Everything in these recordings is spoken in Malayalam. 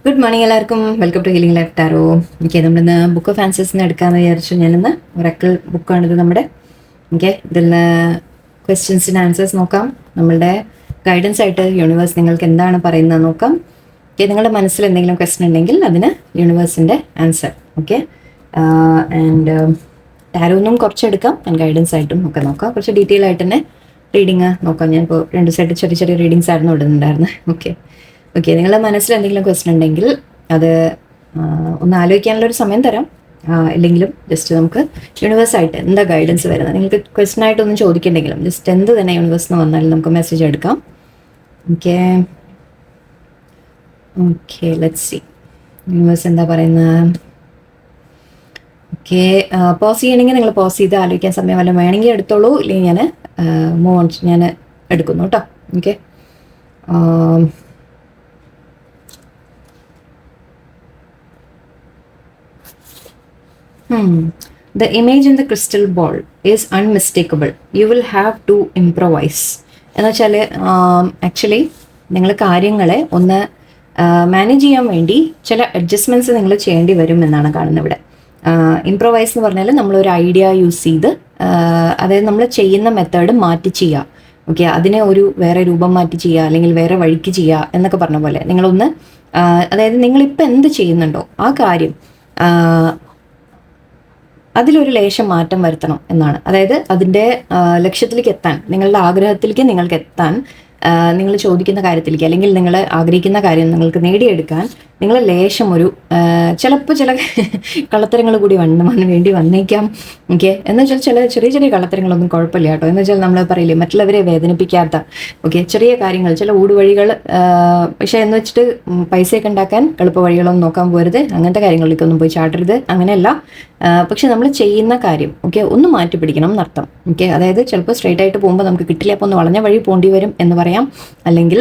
ഗുഡ് മോർണിംഗ് എല്ലാവർക്കും. Welcome to healing life tarot. Okay, നമ്മളിന്ന് ബുക്ക് ഓഫ് ആൻസേഴ്സിന് എടുക്കാമെന്ന് വിചാരിച്ചു. ഞാനിന്ന് ഒറക്കിൾ ബുക്കാണിത് നമ്മുടെ. ഓക്കെ, ഇതിൽ ക്വസ്റ്റ്യൻസിന് ആൻസേഴ്സ് നോക്കാം. നമ്മളുടെ ഗൈഡൻസ് ആയിട്ട് യൂണിവേഴ്സ് നിങ്ങൾക്ക് എന്താണ് പറയുന്നത് നോക്കാം. ഓക്കെ, നിങ്ങളുടെ മനസ്സിൽ എന്തെങ്കിലും ക്വസ്റ്റ്യൻ ഉണ്ടെങ്കിൽ അതിന് യൂണിവേഴ്സിൻ്റെ ആൻസർ. ഓക്കെ, ആൻഡ് ടാരോന്നും കുറച്ചെടുക്കാം, ആൻഡ് ഗൈഡൻസ് ആയിട്ടും ഒക്കെ നോക്കാം. കുറച്ച് ഡീറ്റെയിൽ ആയിട്ട് തന്നെ റീഡിങ് നോക്കാം. ഞാനിപ്പോൾ 2 സൈഡ് ചെറിയ ചെറിയ റീഡിങ്സ് ആയിരുന്നു ഇടുന്നുണ്ടായിരുന്നത്. ഓക്കെ, നിങ്ങളുടെ മനസ്സിൽ എന്തെങ്കിലും ക്വസ്റ്റൻ ഉണ്ടെങ്കിൽ അത് ഒന്ന് ആലോചിക്കാനുള്ളൊരു സമയം തരാം. ഇല്ലെങ്കിലും ജസ്റ്റ് നമുക്ക് യൂണിവേഴ്സായിട്ട് എന്താ ഗൈഡൻസ് വരുന്നത്, നിങ്ങൾക്ക് ക്വസ്റ്റൻ ആയിട്ടൊന്നും ചോദിക്കണ്ടെങ്കിലും ജസ്റ്റ് എന്ത് തന്നെ യൂണിവേഴ്സ് എന്ന് വന്നാലും നമുക്ക് മെസ്സേജ് എടുക്കാം. ഓക്കെ, ലെറ്റ്സ് സീ യൂണിവേഴ്സ് എന്താ പറയുന്നത്. ഓക്കെ, പോസ് ചെയ്യണമെങ്കിൽ നിങ്ങൾ പോസ് ചെയ്ത് ആലോചിക്കാൻ സമയം വല്ലതും വേണമെങ്കിൽ എടുത്തോളൂ, ഇല്ലെങ്കിൽ ഞാൻ മൂവ് ഓൺ ഞാൻ എടുക്കുന്നു കേട്ടോ. Okay, The image in the crystal ball is unmistakable. You will have to improvise. എന്ന് വെച്ചാൽ ആക്ച്വലി നിങ്ങൾ കാര്യങ്ങളെ ഒന്ന് മാനേജ് ചെയ്യാൻ വേണ്ടി ചില അഡ്ജസ്റ്റ്മെൻറ്റ്സ് നിങ്ങൾ ചെയ്യേണ്ടി വരും എന്നാണ് കാണുന്നത് ഇവിടെ. ഇംപ്രവൈസ് എന്ന് പറഞ്ഞാൽ നമ്മളൊരു ഐഡിയ യൂസ് ചെയ്ത് അതായത് നമ്മൾ ചെയ്യുന്ന മെത്തേഡ് മാറ്റി ചെയ്യുക. ഓക്കെ, അതിനെ ഒരു വേറെ രൂപം മാറ്റി ചെയ്യുക, അല്ലെങ്കിൽ വേറെ വഴിക്ക് ചെയ്യുക എന്നൊക്കെ പറഞ്ഞ പോലെ നിങ്ങളൊന്ന് അതായത് നിങ്ങളിപ്പോൾ എന്ത് ചെയ്യുന്നുണ്ടോ ആ കാര്യം അതിലൊരു ലേശം മാറ്റം വരുത്തണം എന്നാണ്. അതായത് അതിൻ്റെ ലക്ഷ്യത്തിലേക്ക് എത്താൻ, നിങ്ങളുടെ ആഗ്രഹത്തിലേക്ക് നിങ്ങൾക്ക് എത്താൻ, നിങ്ങൾ ചോദിക്കുന്ന കാര്യത്തിലേക്ക് അല്ലെങ്കിൽ നിങ്ങൾ ആഗ്രഹിക്കുന്ന കാര്യം നിങ്ങൾക്ക് നേടിയെടുക്കാൻ നിങ്ങൾ ലേശം ഒരു ചിലപ്പോൾ ചില കള്ളത്തരങ്ങൾ കൂടി വേണ്ടി വന്നേക്കാം. ഓക്കെ, എന്ന് വെച്ചാൽ ചില ചെറിയ ചെറിയ കള്ളത്തരങ്ങളൊന്നും കുഴപ്പമില്ല കേട്ടോ. എന്ന് വെച്ചാൽ നമ്മൾ പറയില്ലേ, മറ്റുള്ളവരെ വേദനിപ്പിക്കാത്ത ചെറിയ കാര്യങ്ങൾ, ചില ഊടുവഴികൾ. പക്ഷേ എന്ന് വെച്ചിട്ട് പൈസയൊക്കെ ഉണ്ടാക്കാൻ എളുപ്പ വഴികളൊന്നും നോക്കാൻ പോരുത്, അങ്ങനത്തെ കാര്യങ്ങളിലേക്കൊന്നും പോയി ചാടരുത്, അങ്ങനെയല്ല. പക്ഷെ നമ്മൾ ചെയ്യുന്ന കാര്യം ഒന്ന് മാറ്റി പിടിക്കണം എന്നർത്ഥം. അതായത് ചിലപ്പോൾ സ്ട്രെയിറ്റ് ആയിട്ട് പോകുമ്പോൾ നമുക്ക് കിട്ടില്ല, അപ്പോൾ ഒന്ന് വളഞ്ഞ വഴി പോകേണ്ടി വരും എന്ന് പറയാം. അല്ലെങ്കിൽ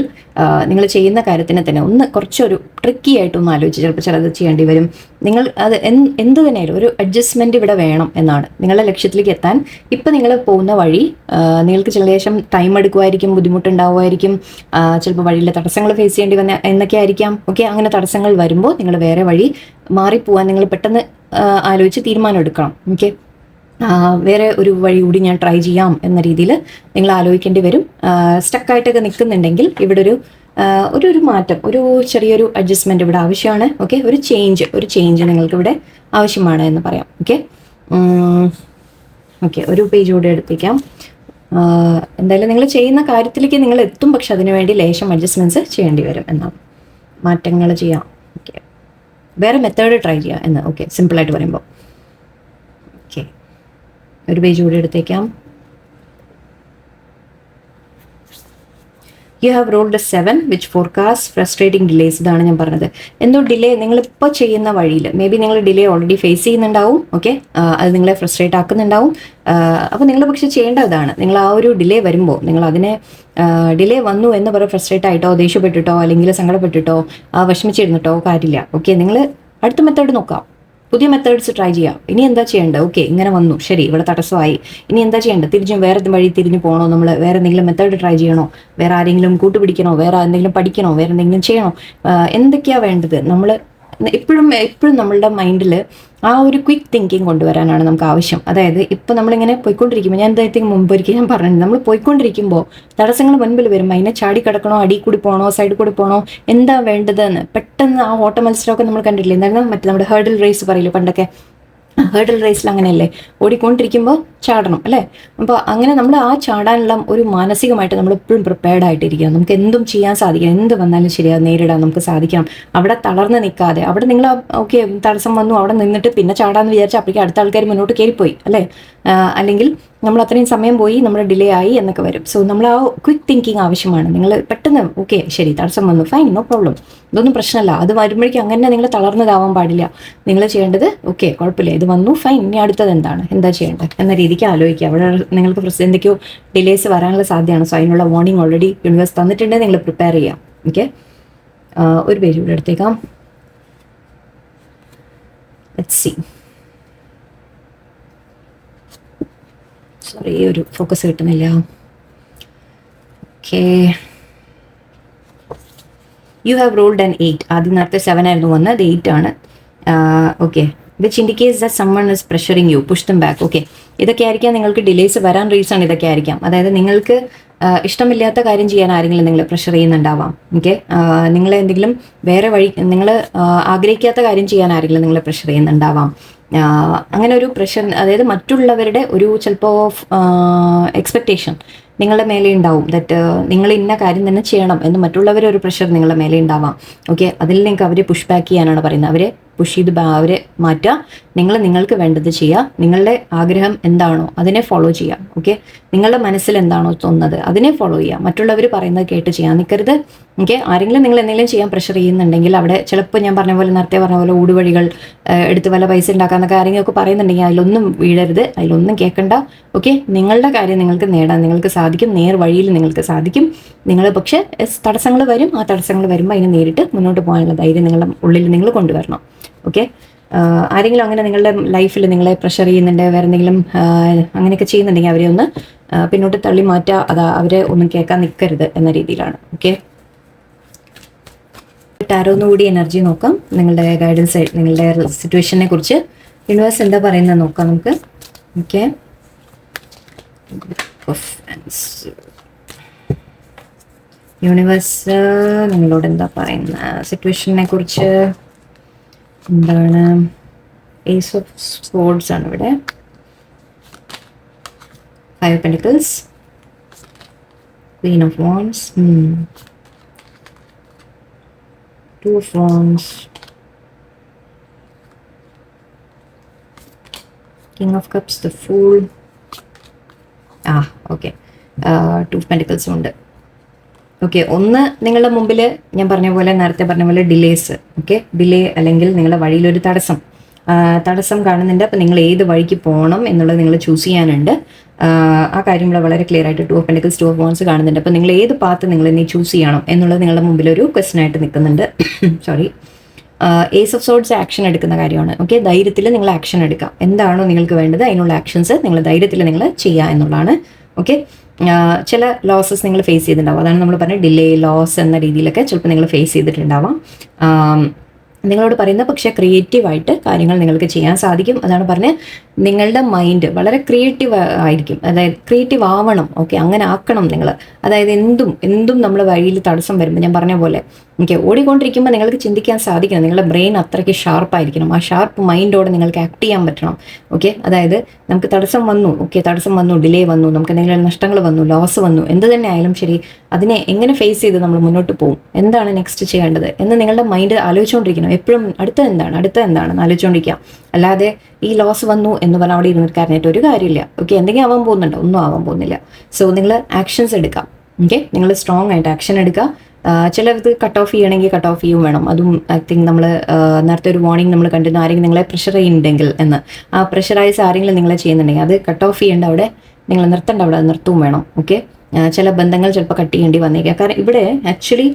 നിങ്ങൾ ചെയ്യുന്ന കാര്യത്തിനെ തന്നെ ഒന്ന് കുറച്ചൊരു ട്രിക്കി ആയിട്ടൊന്ന് ആലോചിച്ച് ചിലപ്പോൾ ചിലത് ചെയ്യേണ്ടി വരും. നിങ്ങൾ അത് എന്ത് തന്നെയായാലും ഒരു അഡ്ജസ്റ്റ്മെൻറ്റ് ഇവിടെ വേണം എന്നാണ് നിങ്ങളുടെ ലക്ഷ്യത്തിലേക്ക് എത്താൻ. ഇപ്പം നിങ്ങൾ പോകുന്ന വഴി നിങ്ങൾക്ക് ചില ശേഷം ടൈം എടുക്കുമായിരിക്കും, ബുദ്ധിമുട്ടുണ്ടാവുമായിരിക്കും, ചിലപ്പോൾ വഴിയിലെ തടസ്സങ്ങൾ ഫേസ് ചെയ്യേണ്ടി വന്ന എന്നൊക്കെ ആയിരിക്കാം. അങ്ങനെ തടസ്സങ്ങൾ വരുമ്പോൾ നിങ്ങൾ വേറെ വഴി മാറിപ്പോവാൻ നിങ്ങൾ പെട്ടെന്ന് ആലോചിച്ച് തീരുമാനം എടുക്കണം. വേറെ ഒരു വഴി കൂടി ഞാൻ ട്രൈ ചെയ്യാം എന്ന രീതിയിൽ നിങ്ങൾ ആലോചിക്കേണ്ടി വരും. സ്റ്റക്കായിട്ടൊക്കെ നിൽക്കുന്നുണ്ടെങ്കിൽ ഇവിടെ ഒരു മാറ്റം, ഒരു ചെറിയൊരു അഡ്ജസ്റ്റ്മെൻറ്റ് ഇവിടെ ആവശ്യമാണ്. ഒരു ചേഞ്ച് നിങ്ങൾക്ക് ഇവിടെ ആവശ്യമാണ് എന്ന് പറയാം. ഒരു പേജ് കൂടെ എടുത്തേക്കാം. എന്തായാലും നിങ്ങൾ ചെയ്യുന്ന കാര്യത്തിലേക്ക് നിങ്ങൾ എത്തും, പക്ഷെ അതിനുവേണ്ടി ലേശം അഡ്ജസ്റ്റ്മെൻറ്റ്സ് ചെയ്യേണ്ടി വരും എന്നാണ്. മാറ്റങ്ങൾ ചെയ്യാം, വേറെ മെത്തേഡ് ട്രൈ ചെയ്യാം എന്ന്. സിമ്പിളായിട്ട് പറയുമ്പോൾ ഒരു പേജ് കൂടി എടുത്തേക്കാം. You have rolled 7 which forecast frustrating delays. ഇതാണ് ഞാൻ പറഞ്ഞത്. എന്തോ ഡിലേ നിങ്ങളിപ്പോൾ ചെയ്യുന്ന വഴിയിൽ മേ ബി നിങ്ങൾ ഡിലേ ഓൾറെഡി ഫേസ് ചെയ്യുന്നുണ്ടാവും. അത് നിങ്ങളെ ഫ്രസ്ട്രേറ്റ് ആക്കുന്നുണ്ടാവും. അപ്പോൾ നിങ്ങൾ പക്ഷെ ചെയ്യേണ്ടതാണ്, നിങ്ങൾ ആ ഒരു ഡിലേ വരുമ്പോൾ നിങ്ങൾ അതിനെ ഡിലേ വന്നു എന്ന് പറഞ്ഞ് ഫ്രസ്ട്രേറ്റ് ആയിട്ടോ ദേഷ്യപ്പെട്ടിട്ടോ അല്ലെങ്കിൽ സങ്കടപ്പെട്ടിട്ടോ വിഷമിച്ചിരുന്നിട്ടോ കാര്യമില്ല. നിങ്ങൾ അടുത്ത മെത്തേഡ് നോക്കാം, പുതിയ മെത്തേഡ്സ് ട്രൈ ചെയ്യാം. ഇനി എന്താ ചെയ്യേണ്ടത്? ഇങ്ങനെ വന്നു, ശരി, ഇവിടെ തടസ്സമായി, ഇനി എന്താ ചെയ്യേണ്ടത്? വേറെ വഴി തിരിഞ്ഞു പോകണോ? നമ്മൾ വേറെ എന്തെങ്കിലും മെത്തേഡ് ട്രൈ ചെയ്യണോ? വേറെ ആരെങ്കിലും കൂട്ടുപിടിക്കണോ? വേറെ എന്തെങ്കിലും പഠിക്കണോ? വേറെ എന്തെങ്കിലും ചെയ്യണോ? എന്തൊക്കെയാണ് വേണ്ടത്? നമ്മൾ എപ്പോഴും നമ്മളുടെ മൈൻഡിൽ ആ ഒരു ക്വിക്ക് തിങ്കിങ് കൊണ്ടുവരാനാണ് നമുക്ക് ആവശ്യം. അതായത് ഇപ്പോൾ നമ്മളിങ്ങനെ പോയിക്കൊണ്ടിരിക്കുമ്പോൾ, ഞാൻ എന്തായാലും മുമ്പ് ഒരിക്കലും ഞാൻ പറഞ്ഞത്, നമ്മൾ പോയിക്കൊണ്ടിരിക്കുമ്പോൾ തടസ്സങ്ങൾ മുൻപിൽ വരുമ്പോൾ അതിനെ ചാടി കിടക്കണോ, അടിയിൽ കൂടി പോകണോ, സൈഡിൽ കൂടി പോകണോ, എന്താ വേണ്ടതെന്ന് പെട്ടെന്ന് ആ ഓട്ട മത്സരമൊക്കെ നമ്മൾ കണ്ടിട്ടില്ലേ? എന്തായാലും മറ്റേ നമ്മുടെ ഹേർഡിൽ റേസ് പറയില്ലേ പണ്ടൊക്കെ, ഹേർഡിൽ റേസിൽ അങ്ങനെയല്ലേ, ഓടിക്കൊണ്ടിരിക്കുമ്പോൾ ചാടണം അല്ലേ? അപ്പോൾ അങ്ങനെ നമ്മൾ ആ ചാടാനുള്ള ഒരു മാനസികമായിട്ട് നമ്മൾ എപ്പോഴും പ്രിപ്പയർഡ് ആയിട്ടിരിക്കണം. നമുക്ക് എന്തും ചെയ്യാൻ സാധിക്കണം, എന്ത് വന്നാലും ശരിയാ നേരിടാൻ നമുക്ക് സാധിക്കണം. അവിടെ തളർന്ന് നിൽക്കാതെ, അവിടെ നിങ്ങൾ തടസ്സം വന്നു അവിടെ നിന്നിട്ട് പിന്നെ ചാടാന്ന് വിചാരിച്ചാൽ അപ്പോഴേക്കും അടുത്ത ആൾക്കാർ മുന്നോട്ട് കയറിപ്പോയി അല്ലേ? അല്ലെങ്കിൽ നമ്മൾ അത്രയും സമയം പോയി, നമ്മൾ ഡിലേ ആയി എന്നൊക്കെ വരും. സോ നമ്മൾ ആ ക്വിക്ക് തിങ്കിങ് ആവശ്യമാണ്. നിങ്ങൾ പെട്ടെന്ന് ശരി, തടസ്സം വന്നു, ഫൈൻ, നോ പ്രോബ്ലം, ഇതൊന്നും പ്രശ്നമല്ല. അത് വരുമ്പോഴേക്കും അങ്ങനെ നിങ്ങൾ തളർന്നതാവാൻ പാടില്ല. നിങ്ങൾ ചെയ്യേണ്ടത് കുഴപ്പമില്ല, ഇത് വന്നു, ഫൈൻ, ഇനി അടുത്തത് എന്താ ചെയ്യേണ്ടത് എന്ന രീതിക്ക് ആലോചിക്കുക. അവിടെ നിങ്ങൾക്ക് എന്തൊക്കെയോ ഡിലേസ് വരാനുള്ള സാധ്യതയാണ്. സോ അതിനുള്ള വാർണിംഗ് ഓൾറെഡി യൂണിവേഴ്സ് തന്നിട്ടുണ്ടെങ്കിൽ നിങ്ങൾ പ്രിപ്പയർ ചെയ്യാം. ഒരു പേജ് കൂടെ എടുത്തേക്കാം. Let's see. സോറി, ഒരു ഫോക്കസ് കിട്ടുന്നില്ല. You have rolled an 8. ആദ്യം നേരത്തെ 7 ആയിരുന്നു വന്നത്, അത് 8 ആണ്. Okay, which indicates that someone is pressuring you, push them back. Okay, ഇതൊക്കെ ആയിരിക്കാം നിങ്ങൾക്ക് ഡിലേസ് വരാൻ റീസൺ. ഇതൊക്കെ ആയിരിക്കാം, അതായത് നിങ്ങൾക്ക് ഇഷ്ടമില്ലാത്ത കാര്യം ചെയ്യാൻ ആരെങ്കിലും നിങ്ങളെ പ്രഷർ ചെയ്യുന്നുണ്ടാവാം. ഓക്കെ, നിങ്ങളെ എന്തെങ്കിലും വേറെ വഴി, നിങ്ങൾ ആഗ്രഹിക്കാത്ത കാര്യം ചെയ്യാൻ ആരെങ്കിലും നിങ്ങളെ പ്രഷർ ചെയ്യുന്നുണ്ടാവാം. അങ്ങനെ ഒരു പ്രഷർ, അതായത് മറ്റുള്ളവരുടെ ഒരു ചിലപ്പോൾ എക്സ്പെക്റ്റേഷൻ നിങ്ങളുടെ മേലെ ഉണ്ടാവും. ദറ്റ് നിങ്ങൾ ഇന്ന കാര്യം തന്നെ ചെയ്യണം എന്ന് മറ്റുള്ളവരെ ഒരു പ്രഷർ നിങ്ങളുടെ മേലെ ഉണ്ടാവാം. ഓക്കെ, അതിൽ നിങ്ങൾക്ക് അവരെ പുഷ് ബാക്ക് ചെയ്യാനാണ് പറയുന്നത്. അവരെ പുഷ് ചെയ്ത് അവരെ മാറ്റുക. നിങ്ങൾക്ക് വേണ്ടത് ചെയ്യുക. നിങ്ങളുടെ ആഗ്രഹം എന്താണോ അതിനെ ഫോളോ ചെയ്യുക. ഓക്കെ, നിങ്ങളുടെ മനസ്സിൽ എന്താണോ തോന്നുന്നത് അതിനെ ഫോളോ ചെയ്യുക. മറ്റുള്ളവർ പറയുന്നത് കേട്ട് ചെയ്യാൻ നിൽക്കരുത്. ഓക്കെ, ആരെങ്കിലും നിങ്ങൾ എന്തെങ്കിലും ചെയ്യാൻ പ്രഷർ ചെയ്യുന്നുണ്ടെങ്കിൽ അവിടെ ചിലപ്പോൾ ഞാൻ പറഞ്ഞ പോലെ, നേരത്തെ പറഞ്ഞ പോലെ ഊടുവഴികൾ എടുത്ത് വല്ല പൈസ ഉണ്ടാക്കാന്നൊക്കെ ആരെങ്കിലുമൊക്കെ പറയുന്നുണ്ടെങ്കിൽ അതിലൊന്നും വീഴരുത്, അതിലൊന്നും കേൾക്കണ്ട. ഓക്കെ, നിങ്ങളുടെ കാര്യം നിങ്ങൾക്ക് നേടാൻ നിങ്ങൾക്ക് സാധിക്കും. നേർ വഴിയിൽ നിങ്ങൾക്ക് സാധിക്കും. നിങ്ങൾ പക്ഷേ തടസ്സങ്ങൾ വരും. ആ തടസ്സങ്ങൾ വരുമ്പോൾ അതിന് നേരിട്ട് മുന്നോട്ട് പോകാനുള്ള ധൈര്യം നിങ്ങളുടെ ഉള്ളിൽ നിങ്ങൾ കൊണ്ടുവരണം. ഓക്കെ, ആരെങ്കിലും അങ്ങനെ നിങ്ങളുടെ ലൈഫിൽ നിങ്ങളെ പ്രഷർ ചെയ്യുന്നുണ്ട്, വേറെ എന്തെങ്കിലും അങ്ങനെയൊക്കെ ചെയ്യുന്നുണ്ടെങ്കിൽ അവരെ ഒന്ന് പിന്നോട്ട് തള്ളി മാറ്റുക. അവരെ ഒന്നും കേൾക്കാൻ നിൽക്കരുത് എന്ന രീതിയിലാണ്. ഓക്കെ, ടാരോന്നുകൂടി എനർജി നോക്കാം. നിങ്ങളുടെ ഗൈഡൻസ്, നിങ്ങളുടെ സിറ്റുവേഷനെ കുറിച്ച് യൂണിവേഴ്സ് എന്താ പറയുന്നത് നോക്കാം നമുക്ക്. ഓക്കെ, യൂണിവേഴ്സ് നിങ്ങളോട് എന്താ പറയുന്ന സിറ്റുവേഷനെ കുറിച്ച് എന്താണ്? ഏസ് ഓഫ് സോർഡ്സ് ആണ് ഇവിടെ, 5 Pentacles, Queen of Wands, 2 of Wands, King of Cups, the Fool. Okay, 2 of Pentacles ഉണ്ട്. ഓക്കെ, ഒന്ന് നിങ്ങളുടെ മുമ്പിൽ ഞാൻ പറഞ്ഞ പോലെ, നേരത്തെ പറഞ്ഞ പോലെ ഡിലേസ്. ഓക്കെ, ഡിലേ അല്ലെങ്കിൽ നിങ്ങളുടെ വഴിയിലൊരു തടസ്സം കാണുന്നുണ്ട്. അപ്പോൾ നിങ്ങൾ ഏത് വഴിക്ക് പോകണം എന്നുള്ളത് നിങ്ങൾ ചൂസ് ചെയ്യാനുണ്ട്. ആ കാര്യങ്ങൾ വളരെ ക്ലിയർ ആയിട്ട് 2 of Pentacles, 2 of Wands കാണുന്നുണ്ട്. അപ്പോൾ നിങ്ങൾ ഏത് പാത്ത് നിങ്ങൾ ഇനി ചൂസ് ചെയ്യണം എന്നുള്ളത് നിങ്ങളുടെ മുമ്പിൽ ഒരു ക്വസ്റ്റൻ ആയിട്ട് നിൽക്കുന്നുണ്ട്. Sorry, ace of swords action എടുക്കുന്ന കാര്യമാണ്. ഓക്കെ, ധൈര്യത്തിൽ നിങ്ങൾ ആക്ഷൻ എടുക്കാം. എന്താണോ നിങ്ങൾക്ക് വേണ്ടത് അതിനുള്ള ആക്ഷൻസ് നിങ്ങൾ ധൈര്യത്തിൽ നിങ്ങൾ ചെയ്യുക എന്നുള്ളതാണ്. ഓക്കെ, ചില ലോസസ് നിങ്ങൾ ഫേസ് ചെയ്തിട്ടുണ്ടാവും. അതാണ് നമ്മൾ പറഞ്ഞ ഡിലേ, ലോസ് എന്ന രീതിയിലൊക്കെ ചിലപ്പോൾ നിങ്ങൾ ഫേസ് ചെയ്തിട്ടുണ്ടാവാം. നിങ്ങളോട് പറയുന്ന പക്ഷേ ക്രിയേറ്റീവായിട്ട് കാര്യങ്ങൾ നിങ്ങൾക്ക് ചെയ്യാൻ സാധിക്കും. അതാണ് പറഞ്ഞത്, നിങ്ങളുടെ മൈൻഡ് വളരെ ക്രിയേറ്റീവ് ആയിരിക്കും. അതായത് ക്രിയേറ്റീവ് ആവണം. ഓക്കെ, അങ്ങനെ ആക്കണം നിങ്ങൾ. അതായത് എന്തും നമ്മൾ വഴിയിൽ തടസ്സം വരുമ്പോൾ ഞാൻ പറഞ്ഞ പോലെ ഓക്കെ, ഓടിക്കൊണ്ടിരിക്കുമ്പോൾ നിങ്ങൾക്ക് ചിന്തിക്കാൻ സാധിക്കണം. നിങ്ങളുടെ ബ്രെയിൻ അത്രയ്ക്ക് ഷാർപ്പായിരിക്കണം. ആ ഷാർപ്പ് മൈൻഡോടെ നിങ്ങൾക്ക് ആക്ട് ചെയ്യാൻ പറ്റണം. ഓക്കെ, അതായത് നമുക്ക് തടസ്സം വന്നു, ഡിലേ വന്നു, നമുക്ക് എന്തെങ്കിലും നഷ്ടങ്ങൾ വന്നു, ലോസ് വന്നു, എന്ത് തന്നെ ആയാലും ശരി, അതിനെ എങ്ങനെ ഫേസ് ചെയ്ത് നമ്മൾ മുന്നോട്ട് പോകും, എന്താണ് നെക്സ്റ്റ് ചെയ്യേണ്ടത് എന്ന് നിങ്ങളുടെ മൈൻഡ് ആലോചിച്ചുകൊണ്ടിരിക്കണം. എപ്പോഴും അടുത്ത എന്താണെന്ന് ആലോചിച്ചുകൊണ്ടിരിക്കുക. അല്ലാതെ ഈ ലോസ് വന്നു എന്ന് പറഞ്ഞാൽ അവിടെ ഇരുന്നിട്ട് ഒരു കാര്യമില്ല. ഓക്കെ, എന്തെങ്കിലും ആവാൻ പോകുന്നുണ്ടോ? ഒന്നും ആവാൻ പോകുന്നില്ല. സോ നിങ്ങൾ ആക്ഷൻസ് എടുക്കാം. ഓക്കെ, നിങ്ങൾ സ്ട്രോങ് ആയിട്ട് ആക്ഷൻ എടുക്കുക. ചിലത് കട്ട് ഓഫ് ചെയ്യണമെങ്കിൽ കട്ട് ഓഫ് ചെയ്യും വേണം. അതും ഐ തിങ്ക് നമ്മൾ നേരത്തെ ഒരു വാർണിംഗ് നമ്മൾ കണ്ടിരുന്നു, ആരെങ്കിലും നിങ്ങളെ പ്രഷർ ചെയ്യുന്നുണ്ടെങ്കിൽ എന്ന്. ആ പ്രഷറൈസ് ആരെങ്കിലും നിങ്ങളെ ചെയ്യുന്നുണ്ടെങ്കിൽ അത് കട്ട് ഓഫ് ചെയ്യേണ്ട, അവിടെ നിങ്ങൾ നിർത്തേണ്ട, അവിടെ അത് നിർത്തും വേണം. ഓക്കെ, ചില ബന്ധങ്ങൾ ചിലപ്പോൾ കട്ട് ചെയ്യേണ്ടി വന്നേക്കാം. കാരണം ഇവിടെ ആക്ച്വലി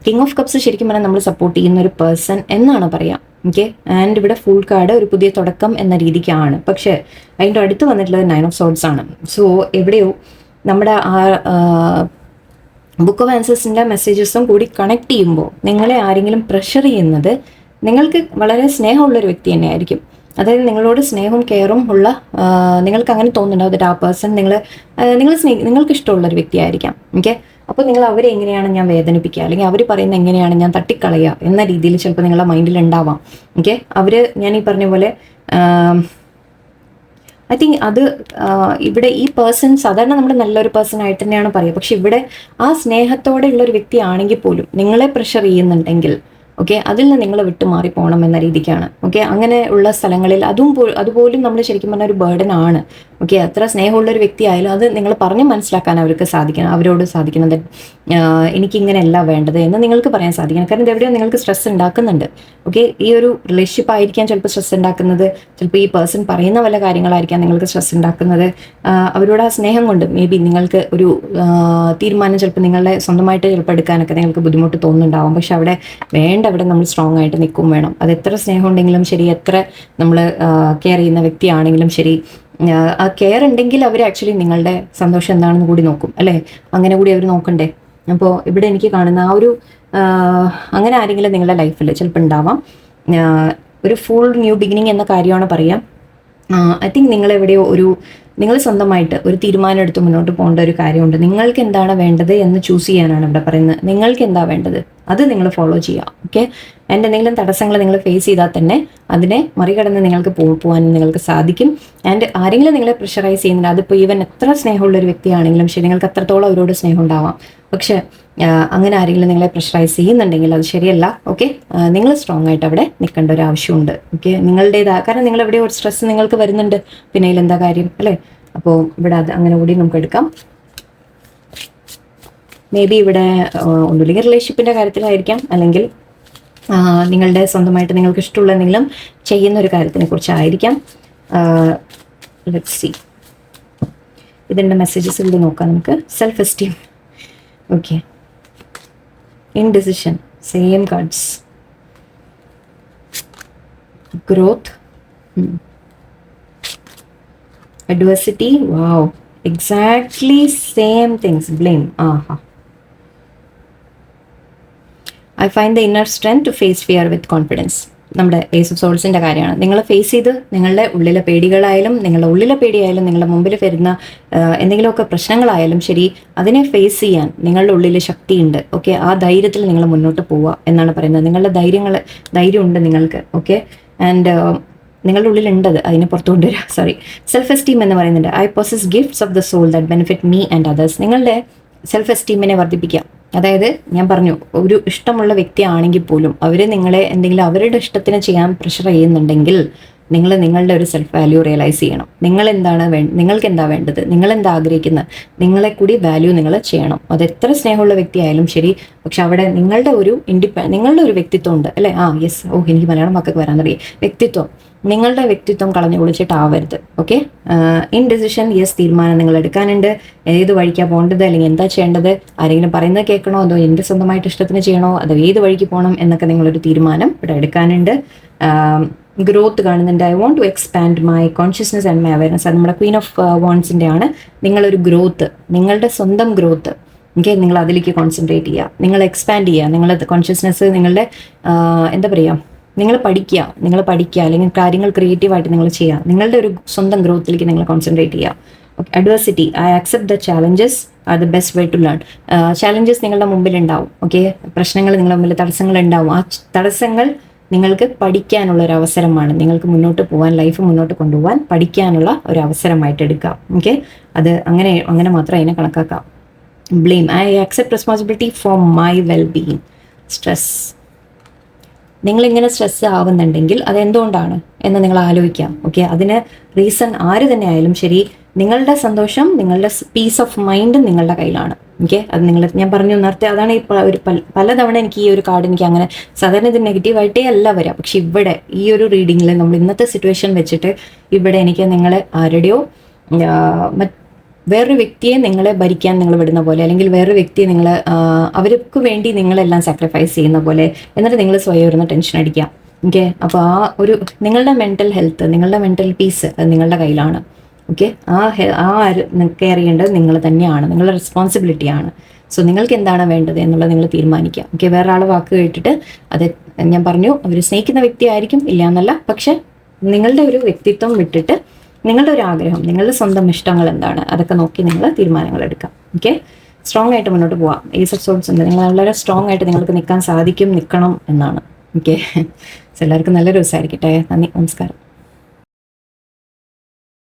കിങ് ഓഫ് കപ്സ് ശരിക്കും പറഞ്ഞാൽ നമ്മൾ സപ്പോർട്ട് ചെയ്യുന്ന ഒരു പേഴ്സൺ എന്നാണ് പറയാം. ഓക്കെ, ആൻഡ് ഇവിടെ ഫുൾ കാർഡ് ഒരു പുതിയ തുടക്കം എന്ന രീതിക്കാണ്. പക്ഷേ അതിൻ്റെ അടുത്ത് വന്നിട്ടുള്ളത് 9 of Swords ആണ്. സോ എവിടെയോ നമ്മുടെ ആ ബുക്ക് ഓഫ് ആൻസേഴ്സിൻ്റെ മെസ്സേജസും കൂടി കണക്ട് ചെയ്യുമ്പോൾ നിങ്ങളെ ആരെങ്കിലും പ്രഷർ ചെയ്യുന്നത് നിങ്ങൾക്ക് വളരെ സ്നേഹമുള്ളൊരു വ്യക്തി തന്നെയായിരിക്കും. അതായത് നിങ്ങളോട് സ്നേഹവും കെയറും ഉള്ള, നിങ്ങൾക്ക് അങ്ങനെ തോന്നുന്നുണ്ടാവും ആ പേഴ്സൺ നിങ്ങൾക്ക് ഇഷ്ടമുള്ളൊരു വ്യക്തിയായിരിക്കാം. ഓക്കെ, അപ്പോൾ നിങ്ങൾ അവരെ എങ്ങനെയാണ് ഞാൻ വേദനിപ്പിക്കുക, അല്ലെങ്കിൽ അവർ പറയുന്നത് എങ്ങനെയാണ് ഞാൻ തട്ടിക്കളയുക എന്ന രീതിയിൽ ചിലപ്പോൾ നിങ്ങളുടെ മൈൻഡിൽ ഉണ്ടാവാം. ഓക്കെ, ഞാൻ ഈ പറഞ്ഞ പോലെ ഐ തിങ്ക് അത് ഇവിടെ ഈ പേഴ്സൺ സാധാരണ നമ്മൾ നല്ലൊരു പേഴ്സൺ ആയിട്ട് തന്നെയാണ് പറയുക. പക്ഷെ ഇവിടെ ആ സ്നേഹത്തോടെ ഉള്ളൊരു വ്യക്തിയാണെങ്കിൽ പോലും നിങ്ങളെ പ്രഷർ ചെയ്യുന്നുണ്ടെങ്കിൽ ഓക്കെ, അതിൽ നിന്ന് നിങ്ങൾ വിട്ടുമാറി പോകണം എന്ന രീതിക്കാണ്. ഓക്കെ, അങ്ങനെ ഉള്ള സ്ഥലങ്ങളിൽ അതുപോലും നമ്മൾ ശരിക്കും പറഞ്ഞ ഒരു ബേർഡൻ ആണ്. ഓക്കെ, അത്ര സ്നേഹമുള്ളൊരു വ്യക്തി ആയാലും അത് നിങ്ങൾ പറഞ്ഞ് മനസ്സിലാക്കാൻ അവരോട് സാധിക്കുന്നത് എനിക്കിങ്ങനെയല്ല വേണ്ടത് എന്ന് നിങ്ങൾക്ക് പറയാൻ സാധിക്കണം. കാരണം ഇത് എവിടെയോ നിങ്ങൾക്ക് സ്ട്രെസ് ഉണ്ടാക്കുന്നുണ്ട്. ഓക്കെ, ഈ ഒരു റിലേഷൻഷിപ്പ് ആയിരിക്കാം ചിലപ്പോൾ സ്ട്രെസ് ഉണ്ടാക്കുന്നത്. ചിലപ്പോൾ ഈ പേഴ്സൺ പറയുന്ന വല്ല കാര്യങ്ങളായിരിക്കാം നിങ്ങൾക്ക് സ്ട്രെസ് ഉണ്ടാക്കുന്നത്. അവരോട് ആ സ്നേഹം കൊണ്ട് മേ ബി നിങ്ങൾക്ക് ഒരു തീരുമാനം ചിലപ്പോൾ നിങ്ങളുടെ സ്വന്തമായിട്ട് ചിലപ്പോൾ എടുക്കാനൊക്കെ നിങ്ങൾക്ക് ബുദ്ധിമുട്ട് തോന്നുന്നുണ്ടാവും. പക്ഷെ അവിടെ നമ്മൾ സ്ട്രോങ് ആയിട്ട് നിൽക്കും വേണം. അത് എത്ര സ്നേഹം ഉണ്ടെങ്കിലും ശരി, എത്ര നമ്മൾ കെയർ ചെയ്യുന്ന വ്യക്തിയാണെങ്കിലും ശരി, ആ കെയർ ഉണ്ടെങ്കിൽ അവർ ആക്ച്വലി നിങ്ങളുടെ സന്തോഷം എന്താണെന്ന് കൂടി നോക്കും അല്ലേ? അങ്ങനെ കൂടി അവർ നോക്കണ്ടേ? അപ്പോൾ ഇവിടെ എനിക്ക് കാണുന്ന ആ ഒരു അങ്ങനെ ആരെങ്കിലും നിങ്ങളുടെ ലൈഫിൽ ചിലപ്പോൾ ഉണ്ടാവാം. ഒരു ഫുൾ ന്യൂ ബിഗിനിങ് എന്ന കാര്യമാണ് പറയാം. ഐ തിങ്ക് നിങ്ങളെവിടെയോ നിങ്ങൾ സ്വന്തമായിട്ട് ഒരു തീരുമാനം എടുത്ത് മുന്നോട്ട് പോകേണ്ട ഒരു കാര്യമുണ്ട്. നിങ്ങൾക്ക് എന്താണ് വേണ്ടത് എന്ന് ചൂസ് ചെയ്യാനാണ് ഇവിടെ പറയുന്നത്. നിങ്ങൾക്ക് എന്താ വേണ്ടത് അത് നിങ്ങൾ ഫോളോ ചെയ്യുക. ഓക്കെ, അതിൻ്റെ എന്തെങ്കിലും തടസ്സങ്ങൾ നിങ്ങൾ ഫേസ് ചെയ്താൽ തന്നെ അതിനെ മറികടന്ന് നിങ്ങൾക്ക് പോകാൻ നിങ്ങൾക്ക് സാധിക്കും. ആൻഡ് ആരെങ്കിലും നിങ്ങളെ പ്രഷറൈസ് ചെയ്യുന്നില്ല, അതിപ്പോൾ ഈവൻ എത്ര സ്നേഹമുള്ളൊരു വ്യക്തിയാണെങ്കിലും ശരി, നിങ്ങൾക്ക് അത്രത്തോളം അവരോട് സ്നേഹം ഉണ്ടാവാം. പക്ഷെ അങ്ങനെ ആരെങ്കിലും നിങ്ങളെ പ്രഷറൈസ് ചെയ്യുന്നുണ്ടെങ്കിൽ അത് ശരിയല്ല. ഓക്കെ, നിങ്ങൾ സ്ട്രോങ് ആയിട്ട് അവിടെ നിൽക്കേണ്ട ഒരു ആവശ്യമുണ്ട്. ഓക്കെ, കാരണം നിങ്ങൾ എവിടെയോ ഒരു സ്ട്രെസ് നിങ്ങൾക്ക് വരുന്നുണ്ട്, പിന്നെ അതിലെന്താ കാര്യം അല്ലേ? അപ്പോൾ ഇവിടെ അത് അങ്ങനെ കൂടി നമുക്ക് എടുക്കാം. മേ ബി ഇവിടെ ഒന്നുമില്ലെങ്കിൽ റിലേഷൻഷിപ്പിൻ്റെ കാര്യത്തിലായിരിക്കാം, അല്ലെങ്കിൽ നിങ്ങളുടെ സ്വന്തമായിട്ട് നിങ്ങൾക്ക് ഇഷ്ടമുള്ള എന്തെങ്കിലും ചെയ്യുന്ന ഒരു കാര്യത്തിനെ കുറിച്ചായിരിക്കാം. ലെറ്റ്സ് സീ, ഇതിൻ്റെ മെസ്സേജസ് ഇവിടെ നോക്കാം നമുക്ക്. Self esteem, okay, indecision, same cards, growth, adversity, wow, exactly same things, blame, I find the inner strength to face fear with confidence. നമ്മുടെ ഏസ് ഓഫ് സോൾസിൻ്റെ കാര്യമാണ്. നിങ്ങൾ ഫേസ് ചെയ്ത് നിങ്ങളുടെ ഉള്ളിലെ പേടികളായാലും നിങ്ങളുടെ ഉള്ളിലെ പേടിയായാലും നിങ്ങളുടെ മുമ്പിൽ വരുന്ന എന്തെങ്കിലുമൊക്കെ പ്രശ്നങ്ങളായാലും ശരി, അതിനെ ഫേസ് ചെയ്യാൻ നിങ്ങളുടെ ഉള്ളിൽ ശക്തിയുണ്ട്. ഓക്കെ, ആ ധൈര്യത്തിൽ നിങ്ങൾ മുന്നോട്ട് പോവുക എന്നാണ് പറയുന്നത്. നിങ്ങളുടെ ധൈര്യമുണ്ട് നിങ്ങൾക്ക്. ഓക്കെ, ആൻഡ് നിങ്ങളുടെ ഉള്ളിലുണ്ടത്, അതിനെ പുറത്തു കൊണ്ടുവരിക. സെൽഫ് എസ്റ്റീം എന്ന് പറയുന്നുണ്ട്. I possess gifts of the soul that benefit me and others. നിങ്ങളുടെ സെൽഫ് എസ്റ്റീമിനെ വർദ്ധിപ്പിക്കുക. അതായത് ഞാൻ പറഞ്ഞു, ഒരു ഇഷ്ടമുള്ള വ്യക്തിയാണെങ്കിൽ പോലും അവർ നിങ്ങളെ എന്തെങ്കിലും അവരുടെ ഇഷ്ടത്തിന് ചെയ്യാൻ പ്രഷർ ചെയ്യുന്നുണ്ടെങ്കിൽ നിങ്ങൾ നിങ്ങളുടെ ഒരു സെൽഫ് വാല്യൂ റിയലൈസ് ചെയ്യണം. നിങ്ങൾക്ക് എന്താ വേണ്ടത്, നിങ്ങളെന്താ ആഗ്രഹിക്കുന്നത്, നിങ്ങളെ കൂടി വാല്യൂ നിങ്ങൾ ചെയ്യണം. അത് എത്ര സ്നേഹമുള്ള വ്യക്തിയായാലും ശരി, പക്ഷെ അവിടെ നിങ്ങളുടെ ഒരു നിങ്ങളുടെ ഒരു വ്യക്തിത്വം ഉണ്ട് അല്ലേ? യെസ്, എനിക്ക് മലയാളം വാക്കൊക്കെ വരാൻ തുടങ്ങി. വ്യക്തിത്വം, നിങ്ങളുടെ വ്യക്തിത്വം കളഞ്ഞു കുളിച്ചിട്ടാവരുത്. ഓക്കെ, ഇൻഡിസിഷൻ, യെസ്, തീരുമാനം നിങ്ങൾ എടുക്കാനുണ്ട്. ഏത് വഴിക്കാണ് പോകേണ്ടത്, അല്ലെങ്കിൽ എന്താ ചെയ്യേണ്ടത്, ആരെങ്കിലും പറയുന്നത് കേൾക്കണോ, അതോ എൻ്റെ സ്വന്തമായിട്ട് ഇഷ്ടത്തിന് ചെയ്യണോ, അതോ ഏത് വഴിക്ക് പോകണം എന്നൊക്കെ നിങ്ങളൊരു തീരുമാനം ഇവിടെ എടുക്കാനുണ്ട്. ഗ്രോത്ത് കാണുന്നുണ്ട്. I want to expand my consciousness and my awareness. അത് നമ്മുടെ ക്വീൻ ഓഫ് വോൺസിൻ്റെ ആണ്. നിങ്ങളൊരു ഗ്രോത്ത്, നിങ്ങളുടെ സ്വന്തം ഗ്രോത്ത്, ഓക്കെ, നിങ്ങൾ അതിലേക്ക് കോൺസെൻട്രേറ്റ് ചെയ്യുക, നിങ്ങൾ എക്സ്പാൻഡ് ചെയ്യുക, നിങ്ങളുടെ കോൺഷ്യസ്നെസ്, നിങ്ങളുടെ എന്താ പറയുക, നിങ്ങൾ പഠിക്കുക അല്ലെങ്കിൽ കാര്യങ്ങൾ ക്രിയേറ്റീവായിട്ട് നിങ്ങൾ ചെയ്യുക, നിങ്ങളുടെ ഒരു സ്വന്തം ഗ്രോത്തിലേക്ക് നിങ്ങൾ കോൺസെൻട്രേറ്റ് ചെയ്യുക. Adversity, I accept the challenges are the best way to learn. Challenges നിങ്ങളുടെ മുമ്പിൽ ഉണ്ടാവും. ഓക്കെ, പ്രശ്നങ്ങൾ നിങ്ങളുടെ മുമ്പിൽ, തടസ്സങ്ങൾ ഉണ്ടാവും. ആ തടസ്സങ്ങൾ നിങ്ങൾക്ക് പഠിക്കാനുള്ള ഒരു അവസരമാണ്. നിങ്ങൾക്ക് മുന്നോട്ട് പോകാൻ, ലൈഫ് മുന്നോട്ട് കൊണ്ടുപോകാൻ പഠിക്കാനുള്ള ഒരു അവസരമായിട്ട് എടുക്കാം. ഓക്കെ, അത് അങ്ങനെ മാത്രം അതിനെ കണക്കാക്കാം. Blame, I accept responsibility for my well being. Stress, നിങ്ങളിങ്ങനെ സ്ട്രെസ് ആവുന്നുണ്ടെങ്കിൽ അതെന്തുകൊണ്ടാണ് എന്ന് നിങ്ങൾ ആലോചിക്കാം. ഓക്കെ, അതിന് റീസൺ ആര് തന്നെ ആയാലും ശരി, നിങ്ങളുടെ സന്തോഷം, നിങ്ങളുടെ പീസ് ഓഫ് മൈൻഡ് നിങ്ങളുടെ കയ്യിലാണ്. ഓക്കെ, അത് ഞാൻ പറഞ്ഞു നേരത്തെ, അതാണ് ഒരു പലതവണ എനിക്ക് ഈ ഒരു കാർഡ് എനിക്ക് അങ്ങനെ സാധാരണ ഇത് നെഗറ്റീവായിട്ടേ അല്ല വരാം. പക്ഷെ ഇവിടെ ഈ ഒരു റീഡിങ്ങിൽ നമ്മൾ ഇന്നത്തെ സിറ്റുവേഷൻ വെച്ചിട്ട് ഇവിടെ എനിക്ക് നിങ്ങളെ ആരുടെയോ വേറൊരു വ്യക്തിയെ നിങ്ങളെ ഭരിക്കാൻ നിങ്ങൾ വിടുന്ന പോലെ, അല്ലെങ്കിൽ വേറൊരു വ്യക്തിയെ നിങ്ങൾ അവർക്ക് വേണ്ടി നിങ്ങളെല്ലാം സാക്രിഫൈസ് ചെയ്യുന്ന പോലെ, എന്നിട്ട് നിങ്ങൾ സ്വയം ഇരുന്ന് ടെൻഷൻ അടിക്കുക. ഓക്കെ, അപ്പോൾ ആ ഒരു നിങ്ങളുടെ മെൻ്റൽ ഹെൽത്ത്, നിങ്ങളുടെ മെൻ്റൽ പീസ് അത് നിങ്ങളുടെ കയ്യിലാണ്. ഓക്കെ, കെയർ ചെയ്യേണ്ടത് നിങ്ങൾ തന്നെയാണ്, നിങ്ങളുടെ റെസ്പോൺസിബിലിറ്റിയാണ്. സോ നിങ്ങൾക്ക് എന്താണ് വേണ്ടത് എന്നുള്ളത് നിങ്ങൾ തീരുമാനിക്കുക. ഓക്കെ, വേറെ ആൾ വാക്ക് കേട്ടിട്ട്, അത് ഞാൻ പറഞ്ഞു, അവർ സ്നേഹിക്കുന്ന വ്യക്തി ആയിരിക്കും, ഇല്ല എന്നല്ല, പക്ഷെ നിങ്ങളുടെ ഒരു വ്യക്തിത്വം വിട്ടിട്ട് നിങ്ങളുടെ ഒരു ആഗ്രഹം, നിങ്ങളുടെ സ്വന്തം ഇഷ്ടങ്ങൾ എന്താണ്, അതൊക്കെ നോക്കി നിങ്ങൾ തീരുമാനങ്ങൾ എടുക്കാം. ഓക്കെ, സ്ട്രോങ് ആയിട്ട് മുന്നോട്ട് പോവാം. ഏസ് ഓഫ് സോൾസ് ഉണ്ട്, നിങ്ങൾ വളരെ സ്ട്രോങ് ആയിട്ട് നിങ്ങൾക്ക് നിൽക്കാൻ സാധിക്കും, നിൽക്കണം എന്നാണ്. ഓക്കെ, എല്ലാവർക്കും നല്ലൊരു ദിവസമായിരിക്കട്ടെ. നന്ദി, നമസ്കാരം.